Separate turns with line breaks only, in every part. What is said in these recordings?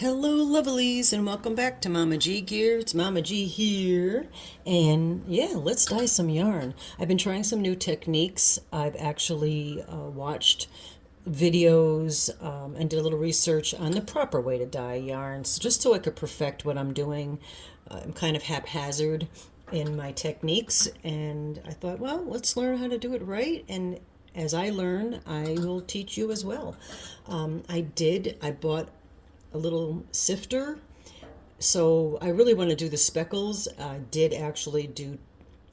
Hello, Lovelies, and welcome back to Mama G Gear. It's Mama G here, and yeah, let's dye some yarn. I've been trying some new techniques. I've actually watched videos and did a little research on the proper way to dye yarns, just so I could perfect what I'm doing. I'm kind of haphazard in my techniques, and I thought, well, let's learn how to do it right, and as I learn, I will teach you as well. I bought a little sifter. So I really want to do the speckles. I did actually do,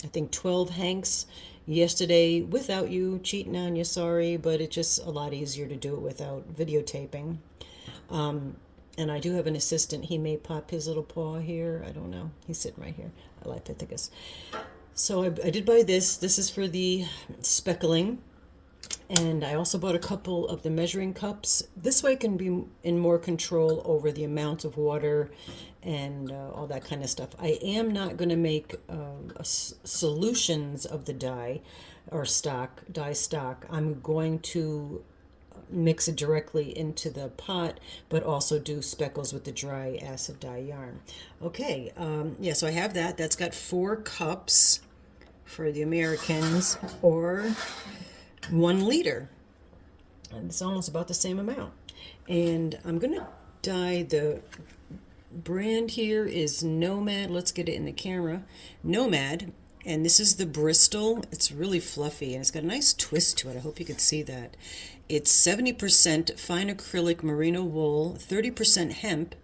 I think, 12 hanks yesterday without you, cheating on you, sorry, but it's just a lot easier to do it without videotaping. And I do have an assistant. He may pop his little paw here. I don't know. He's sitting right here. I like Pithecus. So I did buy this. This is for the speckling. And I also bought a couple of the measuring cups. This way I can be in more control over the amount of water and all that kind of stuff. I am not going to make solutions of the dye or dye stock. I'm going to mix it directly into the pot, but also do speckles with the dry acid dye yarn. Okay, yeah, so I have that. That's got 4 cups for the Americans, or 1 liter, and it's almost about the same amount. And I'm gonna dye, the brand here is Nomad. Let's get it in the camera. Nomad, and this is the Bristol. It's really fluffy and it's got a nice twist to it. I hope you could see that. It's 70% fine acrylic merino wool, 30% hemp,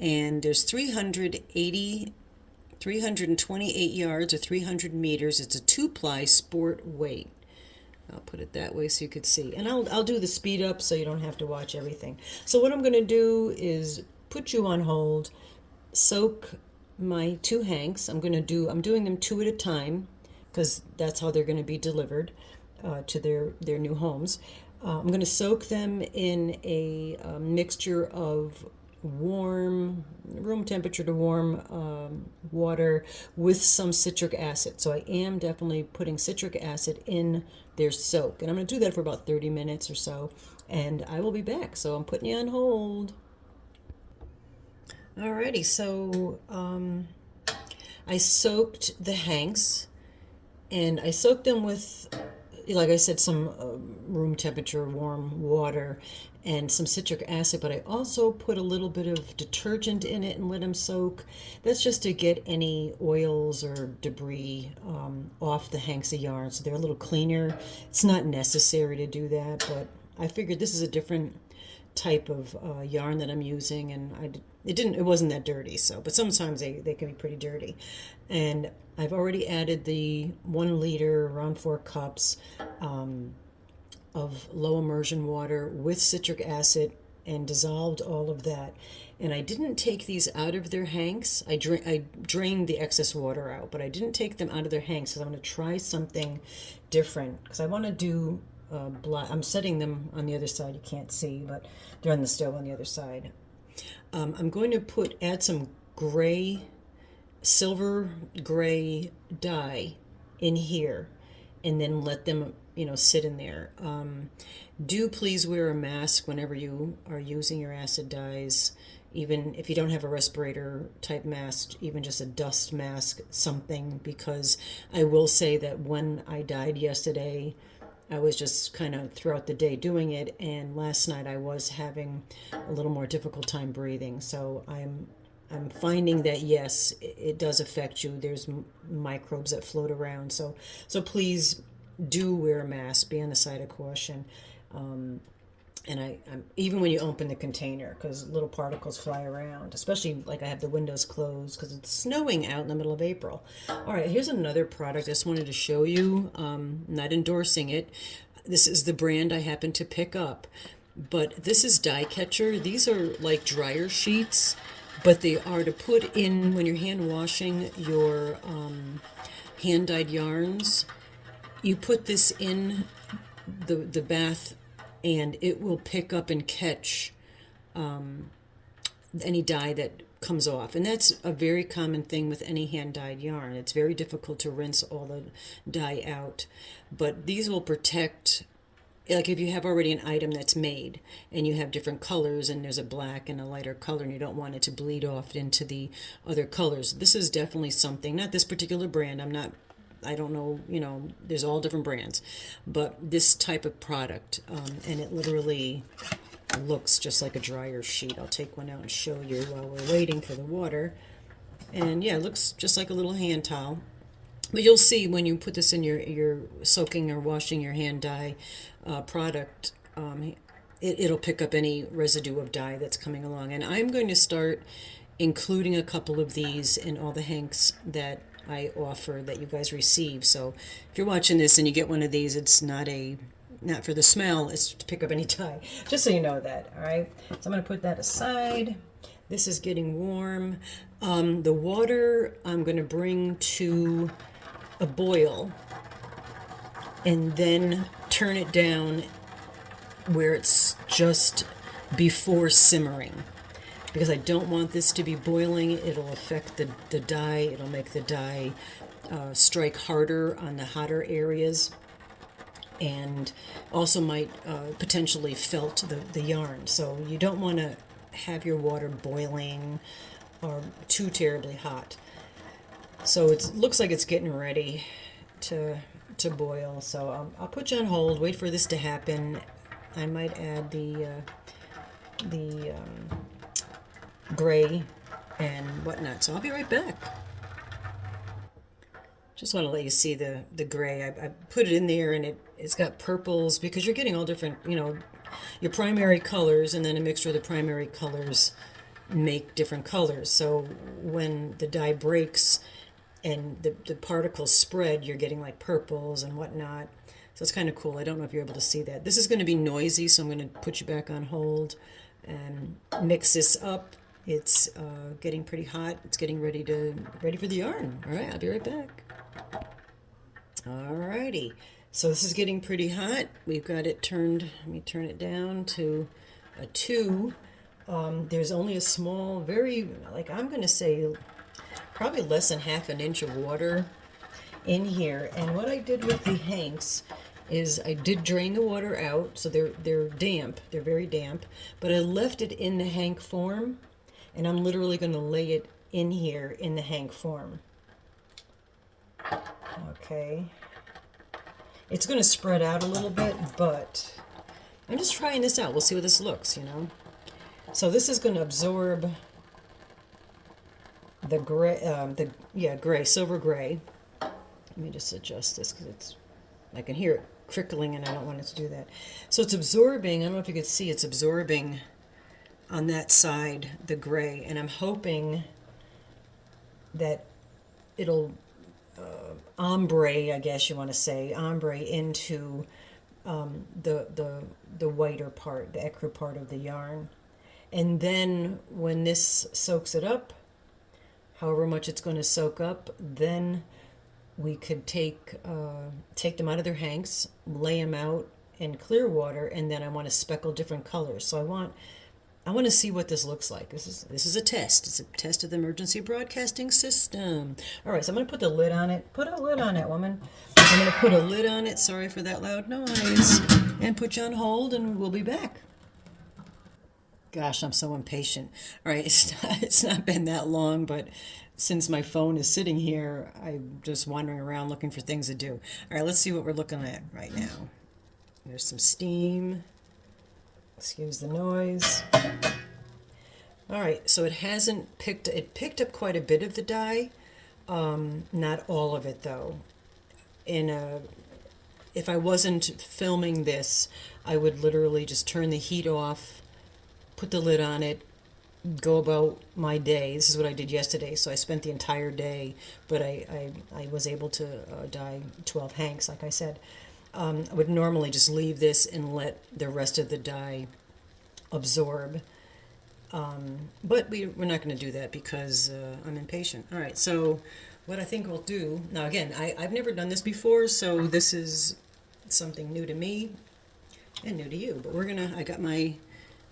and there's 328 yards or 300 meters. It's a 2-ply sport weight. I'll put it that way so you could see. And I'll do the speed up so you don't have to watch everything. So what I'm going to do is put you on hold, soak my 2 hanks. I'm doing them 2 at a time because that's how they're going to be delivered to their new homes. I'm going to soak them in a mixture of warm, room temperature to warm water with some citric acid. So I am definitely putting citric acid in their soak. And I'm going to do that for about 30 minutes or so. And I will be back. So I'm putting you on hold. Alrighty, so I soaked the hanks, and I soaked them with, like I said, some room temperature warm water and some citric acid, but I also put a little bit of detergent in it and let them soak. That's just to get any oils or debris off the hanks of yarn so they're a little cleaner. It's not necessary to do that, but I figured this is a different type of yarn that I'm using, and it wasn't that dirty. So, but sometimes they can be pretty dirty. And I've already added the 1 liter, around 4 cups of low immersion water with citric acid, and dissolved all of that. And I didn't take these out of their hanks. I drained the excess water out, but I didn't take them out of their hanks because I want to try something different. Because I want to do I'm setting them on the other side. You can't see, but they're on the stove on the other side. I'm going to add some silver gray dye in here, and then let them, sit in there. Do please wear a mask whenever you are using your acid dyes, even if you don't have a respirator type mask, even just a dust mask, something, because I will say that when I dyed yesterday, I was just kind of throughout the day doing it, and last night I was having a little more difficult time breathing. So I'm finding that yes, it does affect you. There's microbes that float around. So please do wear a mask. Be on the side of caution. And I'm even when you open the container, because little particles fly around, especially like I have the windows closed because it's snowing out in the middle of April. All right, here's another product I just wanted to show you. Not endorsing it. This is the brand I happened to pick up, but this is Dye Catcher. These are like dryer sheets, but they are to put in when you're hand washing your hand-dyed yarns. You put this in the bath, and it will pick up and catch any dye that comes off. And that's a very common thing with any hand-dyed yarn. It's very difficult to rinse all the dye out. But these will protect like if you have already an item that's made and you have different colors and there's a black and a lighter color and you don't want it to bleed off into the other colors, this is definitely something, not this particular brand, I don't know, there's all different brands, but this type of product, and it literally looks just like a dryer sheet. I'll take one out and show you while we're waiting for the water. And yeah, it looks just like a little hand towel. But you'll see when you put this in your soaking or washing your hand dye product, it'll pick up any residue of dye that's coming along. And I'm going to start including a couple of these in all the hanks that I offer that you guys receive. So if you're watching this and you get one of these, it's not for the smell, it's to pick up any dye. Just so you know that, all right? So I'm going to put that aside. This is getting warm. The water I'm going to bring to a boil and then turn it down where it's just before simmering, because I don't want this to be boiling. It'll affect the dye. It'll make the dye strike harder on the hotter areas, and also might potentially felt the yarn. So you don't want to have your water boiling or too terribly hot. So it looks like it's getting ready to boil. So I'll put you on hold, wait for this to happen. I might add the gray and whatnot. So I'll be right back. Just want to let you see the gray. I put it in there, and it's got purples, because you're getting all different, your primary colors, and then a mixture of the primary colors make different colors. So when the dye breaks and the particles spread, you're getting like purples and whatnot. So it's kind of cool. I don't know if you're able to see that. This is going to be noisy, so I'm going to put you back on hold and mix this up. It's getting pretty hot. It's getting ready for the yarn. All right, I'll be right back. Alrighty, so this is getting pretty hot. We've got it turned, let me turn it down to a 2. There's only a small, very, like I'm going to say, probably less than half an inch of water in here. And what I did with the hanks is I did drain the water out, so they're damp, they're very damp, but I left it in the hank form, and I'm literally going to lay it in here in the hank form. Okay, it's going to spread out a little bit, but I'm just trying this out. We'll see what this looks, So this is going to absorb the gray, silver gray. Let me just adjust this because I can hear it crickling and I don't want it to do that. So it's absorbing, I don't know if you can see, it's absorbing on that side, the gray, and I'm hoping that it'll ombre, I guess you want to say, ombre into the whiter part, the ecru part of the yarn. And then when this soaks it up, however much it's going to soak up, then we could take them out of their hanks, lay them out in clear water, and then I want to speckle different colors. So I want to see what this looks like. This is a test. It's a test of the emergency broadcasting system. All right, so I'm going to put the lid on it. Put a lid on it, woman. I'm going to put a lid on it. Sorry for that loud noise. And put you on hold, and we'll be back. Gosh, I'm so impatient. All right, it's not been that long, but since my phone is sitting here, I'm just wandering around looking for things to do. All right, let's see what we're looking at right now. There's some steam. Excuse the noise. All right, so it picked up quite a bit of the dye, not all of it though. If I wasn't filming this, I would literally just turn the heat off, put the lid on it, go about my day. This is what I did yesterday, so I spent the entire day, but I was able to dye 12 hanks, like I said. I would normally just leave this and let the rest of the dye absorb. But we're not going to do that because I'm impatient. All right, so what I think we'll do, now again, I've never done this before, so this is something new to me and new to you. But I got my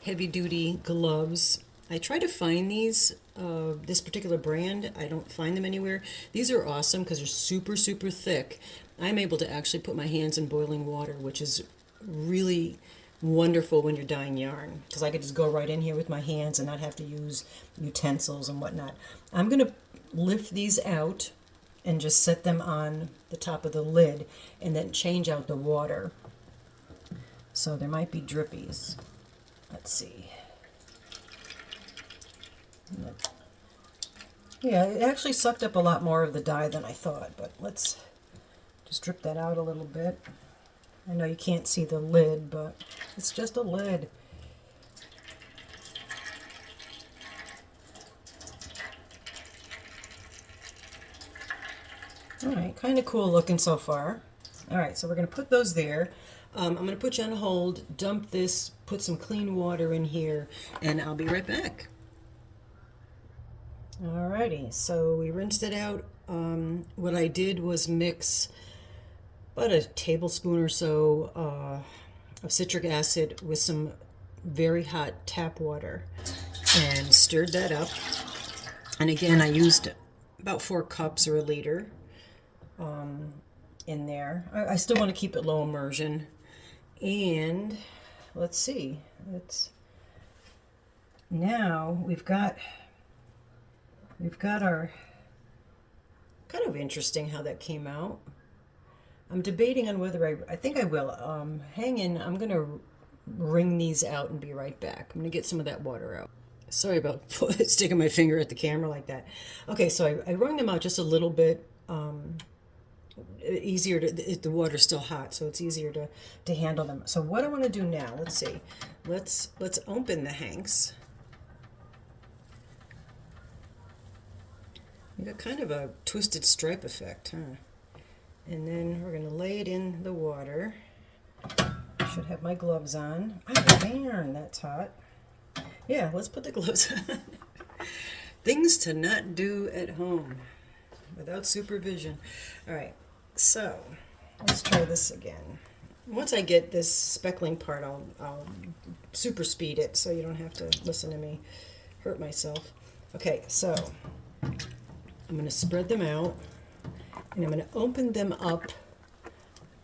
heavy-duty gloves. I try to find these, this particular brand. I don't find them anywhere. These are awesome because they're super, super thick. I'm able to actually put my hands in boiling water, which is really wonderful when you're dyeing yarn because I could just go right in here with my hands and not have to use utensils and whatnot. I'm going to lift these out and just set them on the top of the lid and then change out the water. So there might be drippies. Let's see. Yeah, it actually sucked up a lot more of the dye than I thought, but let's just drip that out a little bit. I know you can't see the lid, but it's just a lid. All right, kind of cool looking so far. All right, so we're going to put those there. I'm going to put you on hold, dump this, put some clean water in here, and I'll be right back. Alrighty, so we rinsed it out. What I did was mix about a tablespoon or so of citric acid with some very hot tap water and stirred that up. And again, I used about 4 cups or a liter in there. I still want to keep it low immersion. And let's see, now we've got our, kind of interesting how that came out. I'm debating on whether I think I will. Hang in, I'm going to wring these out and be right back. I'm going to get some of that water out. Sorry about sticking my finger at the camera like that. Okay, so I wrung them out just a little bit. Easier to, the water's still hot, so it's easier to handle them. So what I want to do now, let's see. Let's open the hanks. You got kind of a twisted stripe effect, huh? And then we're going to lay it in the water. Should have my gloves on. Oh, man, that's hot. Yeah, let's put the gloves on. Things to not do at home without supervision. All right, so let's try this again. Once I get this speckling part, I'll super speed it so you don't have to listen to me hurt myself. Okay, so I'm going to spread them out, and I'm going to open them up.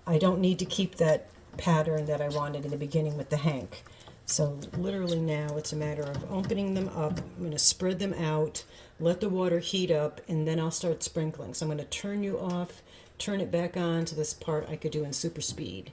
I don't need to keep that pattern that I wanted in the beginning with the hank. So literally now it's a matter of opening them up. I'm going to spread them out, let the water heat up, and then I'll start sprinkling. So I'm going to turn you off, turn it back on to this part I could do in super speed.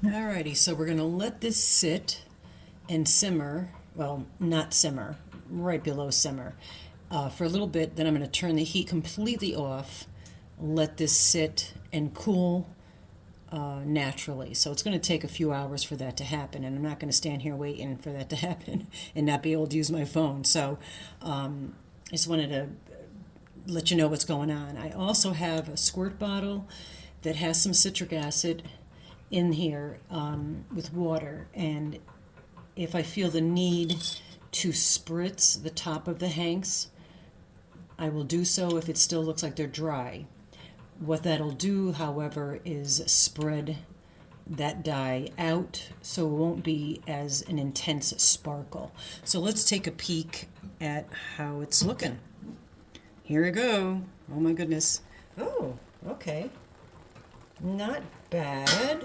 Alrighty, so we're going to let this sit and simmer, well, not simmer, right below simmer, for a little bit. Then I'm going to turn the heat completely off, let this sit and cool naturally. So it's going to take a few hours for that to happen, and I'm not going to stand here waiting for that to happen and not be able to use my phone. So I just wanted to let you know what's going on. I also have a squirt bottle that has some citric acid in here with water, and if I feel the need to spritz the top of the hanks, I will do so if it still looks like they're dry. What that'll do, however, is spread that dye out so it won't be as an intense sparkle. So let's take a peek at how it's looking. Here we go. Oh my goodness. Oh, okay. Not bad.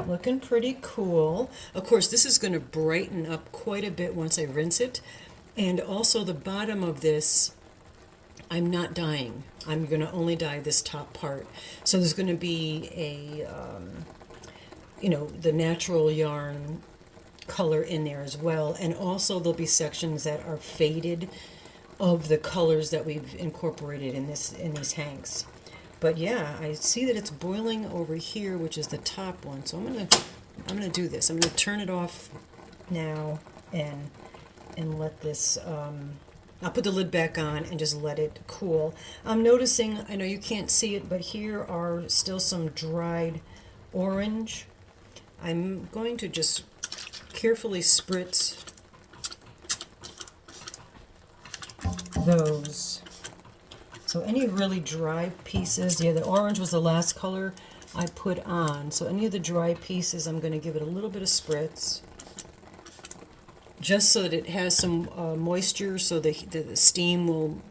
Looking pretty cool. Of course, this is going to brighten up quite a bit once I rinse it. And also the bottom of this, I'm not dyeing. I'm going to only dye this top part. So there's going to be a, the natural yarn color in there as well. And also there'll be sections that are faded of the colors that we've incorporated in these hanks. But yeah, I see that it's boiling over here, which is the top one. So I'm gonna do this. I'm gonna turn it off now and let this. I'll put the lid back on and just let it cool. I'm noticing, I know you can't see it, but here are still some dried orange. I'm going to just carefully spritz those. So any really dry pieces, yeah, the orange was the last color I put on. So any of the dry pieces, I'm going to give it a little bit of spritz, just so that it has some moisture, so the steam will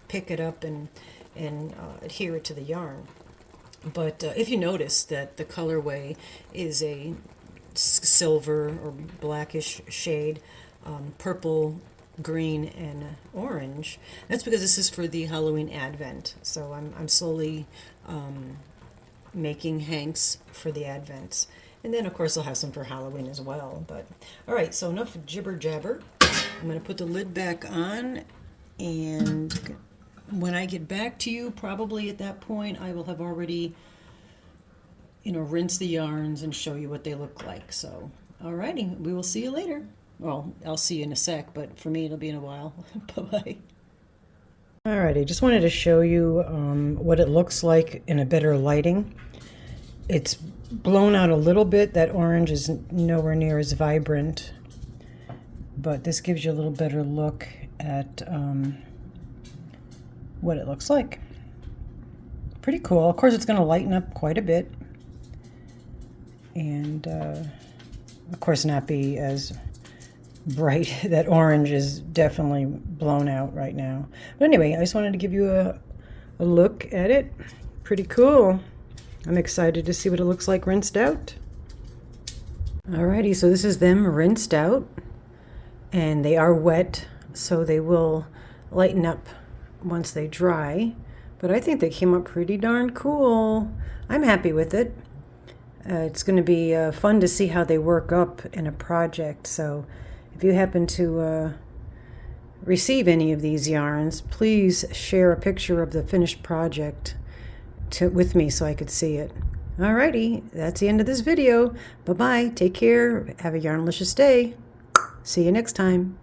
pick it up and adhere it to the yarn. But if you notice that the colorway is a silver or blackish shade, purple, green, and orange, that's because this is for the Halloween Advent. So I'm slowly making hanks for the Advents. And then, of course, I'll have some for Halloween as well. But all right, so enough jibber jabber. I'm going to put the lid back on, and when I get back to you, probably at that point, I will have already, rinsed the yarns and show you what they look like. So, all righty, we will see you later. Well, I'll see you in a sec, but for me, it'll be in a while. Bye-bye. All righty, just wanted to show you what it looks like in a better lighting. It's blown out a little bit. That orange is nowhere near as vibrant, but this gives you a little better look at what it looks like. Pretty cool. Of course, it's going to lighten up quite a bit, and of course not be as bright. That orange is definitely blown out right now. But anyway, I just wanted to give you a look at it. Pretty cool. I'm excited to see what it looks like rinsed out. Alrighty, so this is them rinsed out, and they are wet, so they will lighten up once they dry. But I think they came up pretty darn cool. I'm happy with it. It's going to be fun to see how they work up in a project. So if you happen to receive any of these yarns, please share a picture of the finished project with me so I could see it. Alrighty, that's the end of this video. Bye-bye. Take care. Have a yarnlicious day. See you next time.